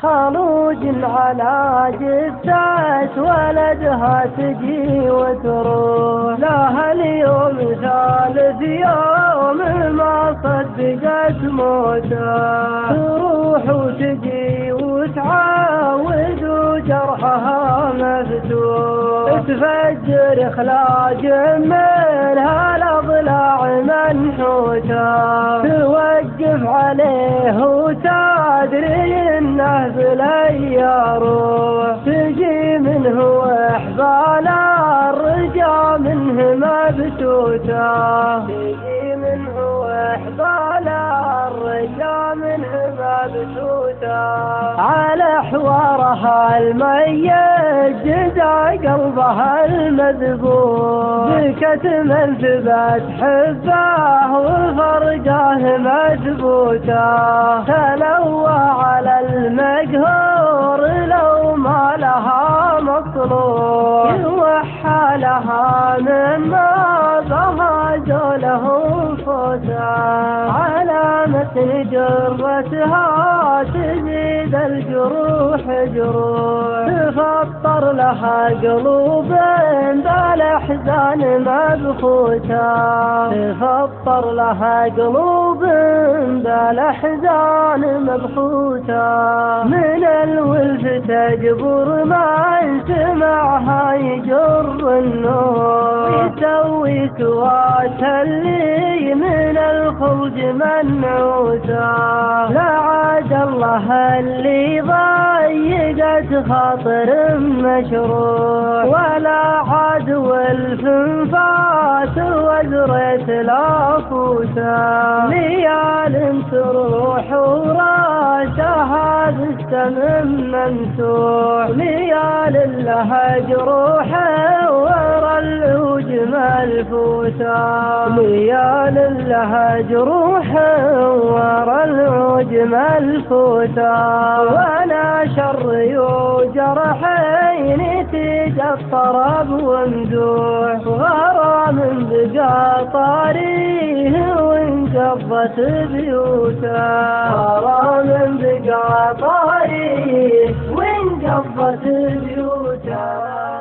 خروج على جثة ولدها تجي وتروح، لها اليوم ثالث يوم ما صدقت موته، تروح وتجي وتعاود وجرحها مفتوح، تفجر خلاج منها الأضلاع منحوته، توقف عليه وتدري انه بلي روح، تجي منه وحبال الرجا منه مبتوته، تجي منه وحبال الرجا منه مبتوته، على حوارها الميت جزا قلبها المذبوح، بكتم ثبت حبه وفرجه مثبوته، تلوى على المقهور لو ما لها مطلوب، يوحى لها مما بهاجوا له فوته، على متن جرتها تزيد الجروح جروح، تفطر لها قلوب بالاحزان مبخوته، تفطر لها قلوب بالاحزان مبخوته، من الولف تجبر ما سمعها يجر النور، يسوي سوات اللي من الخروج منعوته، لا عاد الله اللي ضيقت خاطر مشروع، ولا عاد ولف فات وزرت لافوته، ليال تروح وراسها بالسمم ممسوح، ليال لها جروح ورا العوج ملفوته، ليال لها جروح ورا العوج ملفوته، وانا شر جرحين تجى الطرب ومدوح، غرام بقى طاريه وانقضت بيوته، غرام بقى طاريه وانقضت بيوته.